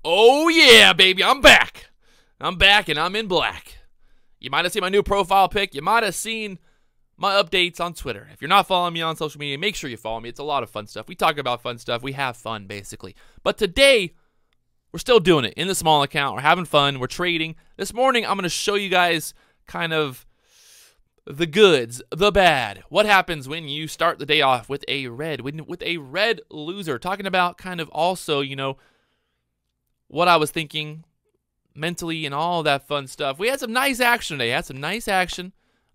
Oh yeah, baby, I'm back. I'm back and I'm in black. You might have seen my new profile pic. You might have seen my updates on Twitter. If you're not following me on social media, make sure you follow me. It's a lot of fun stuff. We talk about fun stuff. We have fun, basically. But today, we're still doing it in the small account. We're having fun. We're trading. This morning, I'm going to show you guys kind of the goods, the bad. What happens when you start the day off with a red loser? Talking about kind of also, you know, what I was thinking mentally and all that fun stuff. We had some nice action today.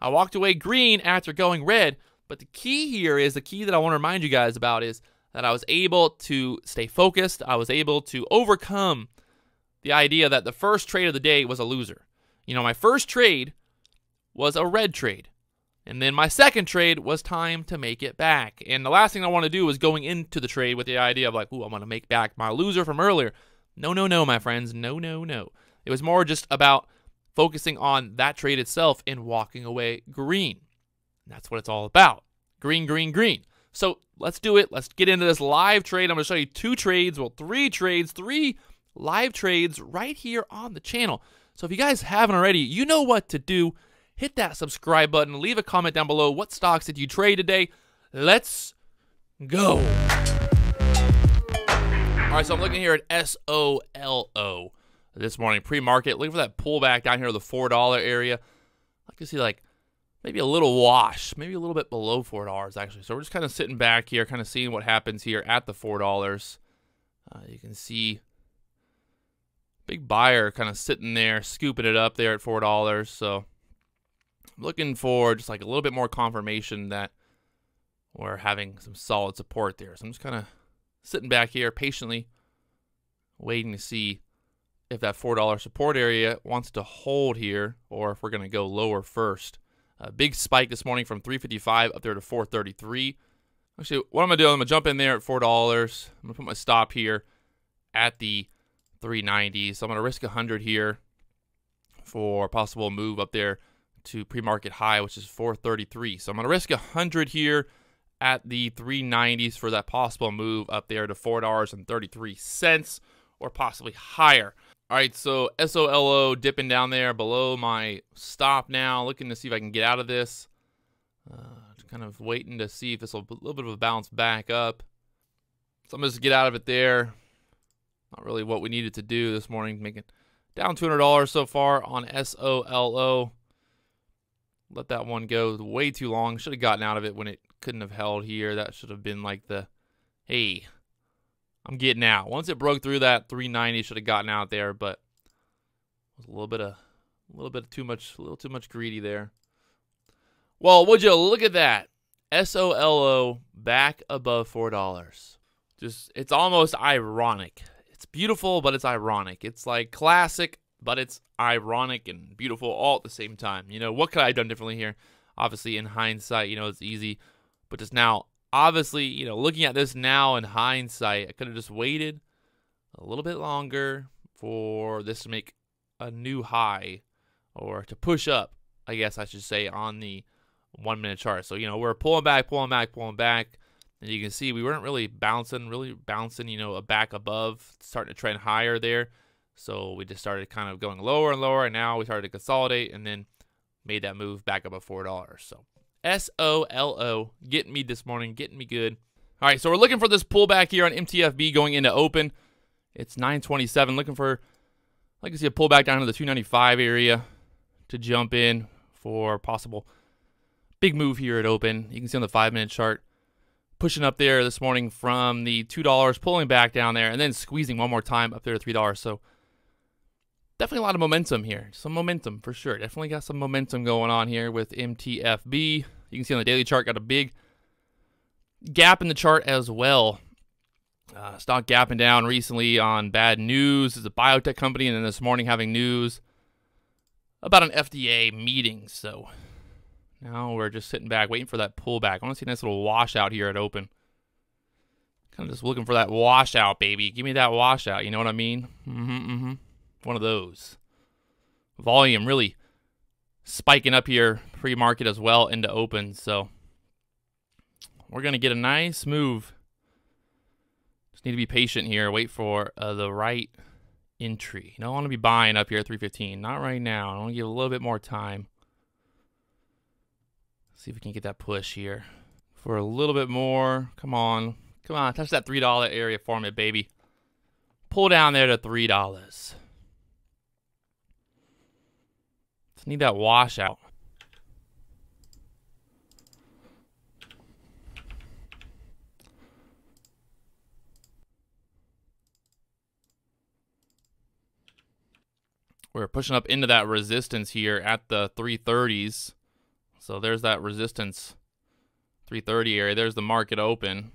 I walked away green after going red, but the key here is, the key that I want to remind you guys about is that I was able to stay focused. I was able to overcome the idea that the first trade of the day was a loser. You know, my first trade was a red trade, and then my second trade was time to make it back. And the last thing I want to do was going into the trade with the idea of like, ooh, I'm going to make back my loser from earlier. No, no, no, my friends. No, no, no. It was more just about focusing on that trade itself and walking away green. That's what it's all about. Green, green, green. So let's do it. Let's get into this live trade. I'm going to show you three live trades right here on the channel. So if you guys haven't already, you know what to do. Hit that subscribe button. Leave a comment down below. What stocks did you trade today? Let's go. All right, so I'm looking here at SOLO. This morning, pre-market, looking for that pullback down here to the $4 area. I like to see like maybe a little wash, maybe a little bit below $4 actually. So we're just kind of sitting back here, kind of seeing what happens here at the $4. You can see big buyer kind of sitting there, scooping it up there at $4. So I'm looking for just like a little bit more confirmation that we're having some solid support there. So I'm just kind of sitting back here patiently, waiting to see if that $4 support area wants to hold here, or if we're going to go lower first. A big spike this morning from 355 up there to 433. Actually, what I'm going to do, I'm going to jump in there at $4. I'm going to put my stop here at the 390. So I'm going to risk 100 here for a possible move up there to pre-market high, which is 433. So I'm going to risk 100 here at the 390s for that possible move up there to $4.33 or possibly higher. All right, so SOLO dipping down there below my stop now, looking to see if I can get out of this. Just kind of waiting to see if this will a little bit of a bounce back up. So I'm just get out of it there. Not really what we needed to do this morning. Making down $200 so far on SOLO. Let that one go way too long. Should have gotten out of it when it couldn't have held here. That should have been like the, hey, I'm getting out. Once it broke through that 390, should have gotten out there, but it was a little bit too much greedy there. Well, would you look at that? SOLO back above $4. Just, it's almost ironic. It's beautiful, but it's ironic. It's like classic, but it's ironic and beautiful all at the same time. You know, what could I have done differently here? Obviously, in hindsight, you know, it's easy, but just now, obviously, you know, looking at this now in hindsight, I could have just waited a little bit longer for this to make a new high, or to push up, I guess I should say, on the 1 minute chart. So, you know, we're pulling back, and you can see we weren't really bouncing, you know, back above, starting to trend higher there. So we just started kind of going lower and lower, and now we started to consolidate and then made that move back above $4. So SOLO getting me this morning, getting me good. All right, so we're looking for this pullback here on MTFB going into open. It's 927. Looking for, like I see, a pullback down to the 295 area to jump in for a possible big move here at open. You can see on the 5 minute chart, pushing up there this morning from the $2, pulling back down there, and then squeezing one more time up there to $3. So definitely a lot of momentum here. Some momentum for sure. Definitely got some momentum going on here with MTFB. You can see on the daily chart, got a big gap in the chart as well. Stock gapping down recently on bad news. It's a biotech company, and then this morning having news about an FDA meeting. So now we're just sitting back, waiting for that pullback. I want to see a nice little washout here at open. Kind of just looking for that washout, baby. Give me that washout. You know what I mean? One of those. Volume really spiking up here pre-market as well into open. So we're going to get a nice move. Just need to be patient here. Wait for the right entry. You don't want to be buying up here at 315. Not right now. I want to give a little bit more time. See if we can get that push here for a little bit more. Come on. Come on. Touch that $3 area for me, baby. Pull down there to $3. Just need that washout. We're pushing up into that resistance here at the 330s. So there's that resistance, 330 area. There's the market open.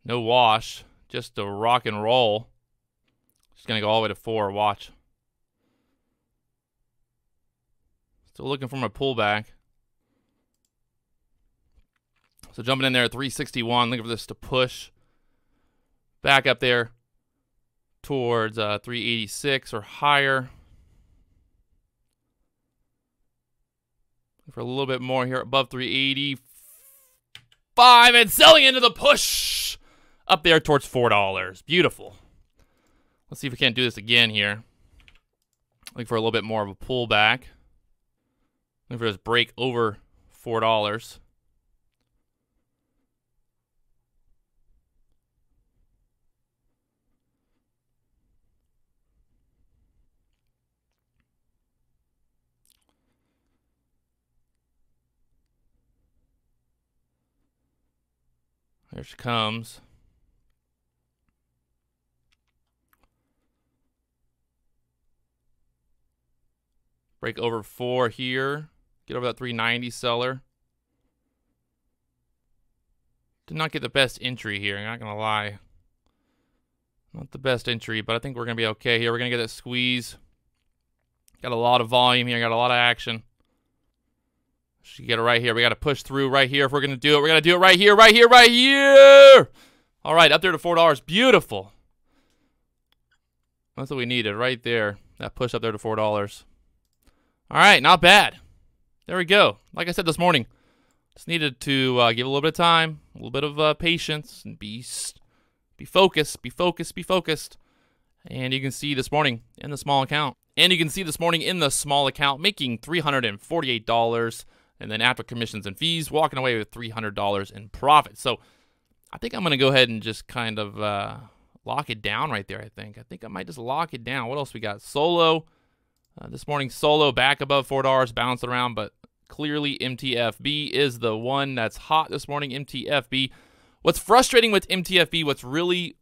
No wash, just a rock and roll. Just going to go all the way to 4. Watch. Still looking for my pullback. So jumping in there at 361. Looking for this to push back up there towards 386 or higher. For a little bit more here above 385 and selling into the push up there towards $4. Beautiful. Let's see if we can't do this again here. Looking for a little bit more of a pullback. Looking for this break over $4. There she comes. Break over 4 here. Get over that 390 seller. Did not get the best entry here, I'm not going to lie. Not the best entry, but I think we're going to be okay here. We're going to get that squeeze. Got a lot of volume here, got a lot of action. Should get it right here. We got to push through right here if we're going to do it. We're going to do it right here, right here, right here. All right, up there to $4. Beautiful. That's what we needed right there. That push up there to $4. All right, not bad. There we go. Like I said this morning, just needed to give a little bit of time, a little bit of patience, and be focused, be focused, be focused. And you can see this morning in the small account. Making $348. And then after commissions and fees, walking away with $300 in profit. So I think I'm going to go ahead and just kind of lock it down right there, I think. I might just lock it down. What else we got? Solo. This morning, Solo back above $4, bounced around, but clearly MTFB is the one that's hot this morning, MTFB. What's frustrating with MTFB, what's really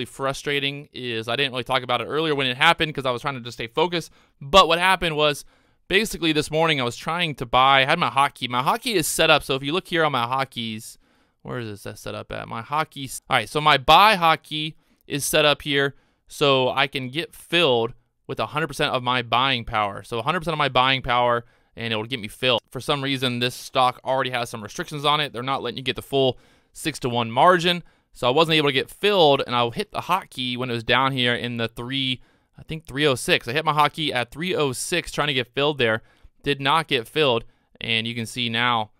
frustrating is I didn't really talk about it earlier when it happened because I was trying to just stay focused. But what happened was, basically, this morning I was trying to buy. I had my hotkey. My hotkey is set up. So if you look here on my hotkeys, where is this set up at? My hotkeys. All right, so my buy hotkey is set up here so I can get filled with 100% of my buying power. So 100% of my buying power, and it will get me filled. For some reason, this stock already has some restrictions on it. They're not letting you get the full 6-to-1 margin. So I wasn't able to get filled, and I hit the hotkey when it was down here in the 306. I hit my hotkey at 306 trying to get filled there. Did not get filled. And you can see now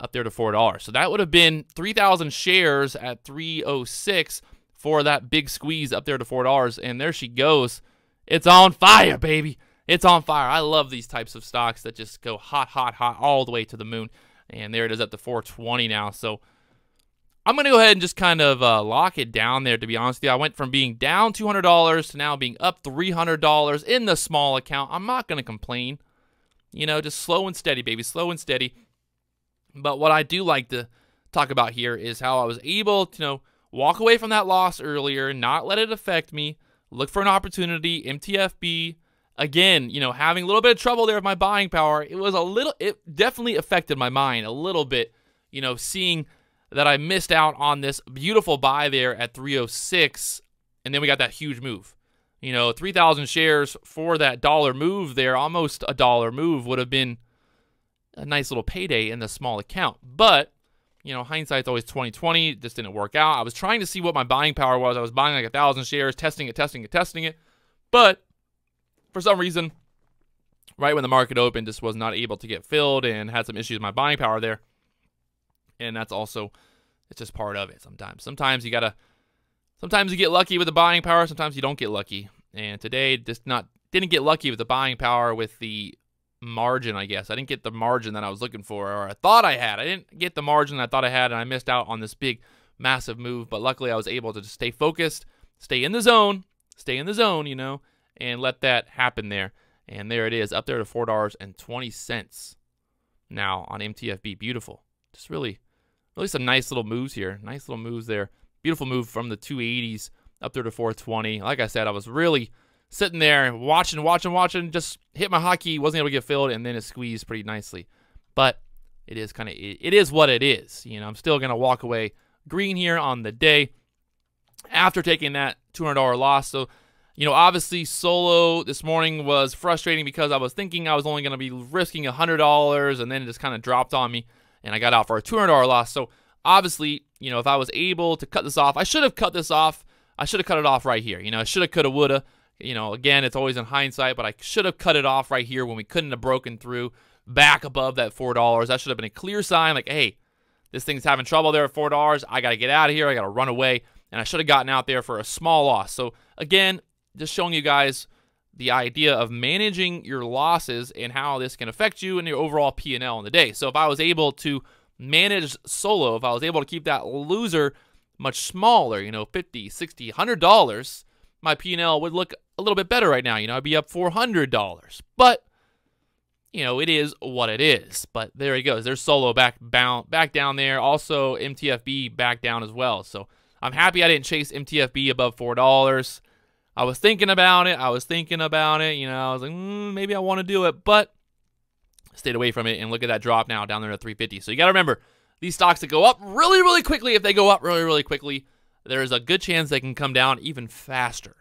up there to $4. So that would have been 3,000 shares at 306 for that big squeeze up there to $4. And there she goes. It's on fire, baby. It's on fire. I love these types of stocks that just go hot, hot, hot all the way to the moon. And there it is at the 420 now. So I'm going to go ahead and just kind of lock it down there, to be honest with you. I went from being down $200 to now being up $300 in the small account. I'm not going to complain. You know, just slow and steady, baby, slow and steady. But what I do like to talk about here is how I was able to, walk away from that loss earlier, not let it affect me, look for an opportunity, MTFB. Again, having a little bit of trouble there with my buying power. It definitely affected my mind a little bit, seeing that I missed out on this beautiful buy there at 306, and then we got that huge move. 3,000 shares for that dollar move there, almost a dollar move, would have been a nice little payday in the small account. But, hindsight's always 20/20. This didn't work out. I was trying to see what my buying power was. I was buying like 1,000 shares, testing it. But for some reason, right when the market opened, just was not able to get filled and had some issues with my buying power there. And that's also, it's just part of it sometimes. Sometimes you got to Sometimes you get lucky with the buying power, sometimes you don't get lucky. And today didn't get lucky with the buying power with the margin, I guess. I didn't get the margin that I was looking for, or I thought I had. I didn't get the margin I thought I had, and I missed out on this big, massive move. But luckily, I was able to just stay focused, stay in the zone, you know, and let that happen there. And there it is, up there to $4.20 now on MTFB. Beautiful. Just really some nice little moves here. Nice little moves there. Beautiful move from the 280s up there to 420. Like I said, I was really sitting there watching, just hit my hotkey, wasn't able to get filled, and then it squeezed pretty nicely. But it is what it is. You know, I'm still going to walk away green here on the day after taking that $200 loss. So, you know, obviously solo this morning was frustrating because I was thinking I was only going to be risking $100, and then it just kind of dropped on me, and I got out for a $200 loss. So obviously, you know, if I was able to cut this off, I should have cut this off. I should have cut it off right here. You know, I should have, could have, would have. You know, again, it's always in hindsight, but I should have cut it off right here when we couldn't have broken through back above that $4. That should have been a clear sign like, hey, this thing's having trouble there at $4. I got to get out of here. I got to run away. And I should have gotten out there for a small loss. So, again, just showing you guys the idea of managing your losses and how this can affect you and your overall P&L in the day. So, if I was able to manage solo, if I was able to keep that loser much smaller, you know, $50, $60, $100, my P&L would look a little bit better right now. You know, I'd be up $400. But, you know, it is what it is. But there he goes. There's solo back down there. Also, MTFB back down as well. So I'm happy I didn't chase MTFB above $4. I was thinking about it. You know, I was like, maybe I want to do it. But stayed away from it. And look at that drop now down there to 350. So you got to remember, these stocks that go up really, really quickly, if they go up really, really quickly, there's a good chance they can come down even faster.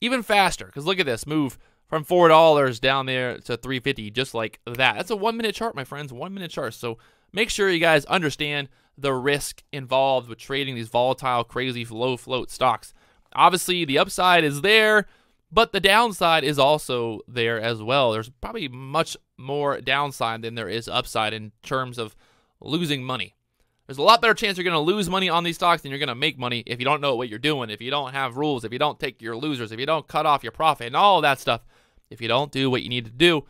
Even faster, because look at this move from $4 down there to 350, just like that. That's a 1-minute chart, my friends, 1-minute chart. So make sure you guys understand the risk involved with trading these volatile, crazy, low float stocks. Obviously, the upside is there, but the downside is also there as well. There's probably much more downside than there is upside in terms of losing money. There's a lot better chance you're going to lose money on these stocks than you're going to make money if you don't know what you're doing, if you don't have rules, if you don't take your losers, if you don't cut off your profit and all of that stuff. If you don't do what you need to do,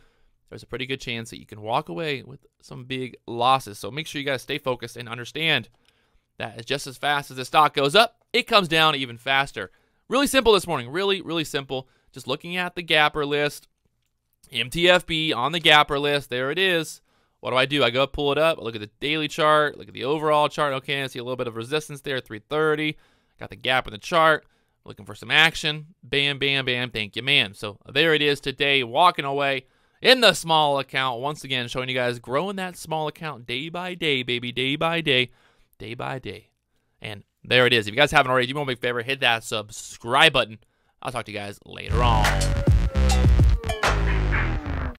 there's a pretty good chance that you can walk away with some big losses. So make sure you guys stay focused and understand that just as fast as the stock goes up, it comes down even faster. Really simple this morning. Really, really simple. Just looking at the gapper list, MTFB on the gapper list. There it is. What do? I go pull it up, I look at the daily chart, look at the overall chart. Okay, I see a little bit of resistance there, 330. Got the gap in the chart, looking for some action. Bam, bam, bam, thank you, man. So there it is today, walking away in the small account. Once again, showing you guys growing that small account day by day, baby, day by day, day by day. And there it is. If you guys haven't already, do me a big favor, hit that subscribe button. I'll talk to you guys later on.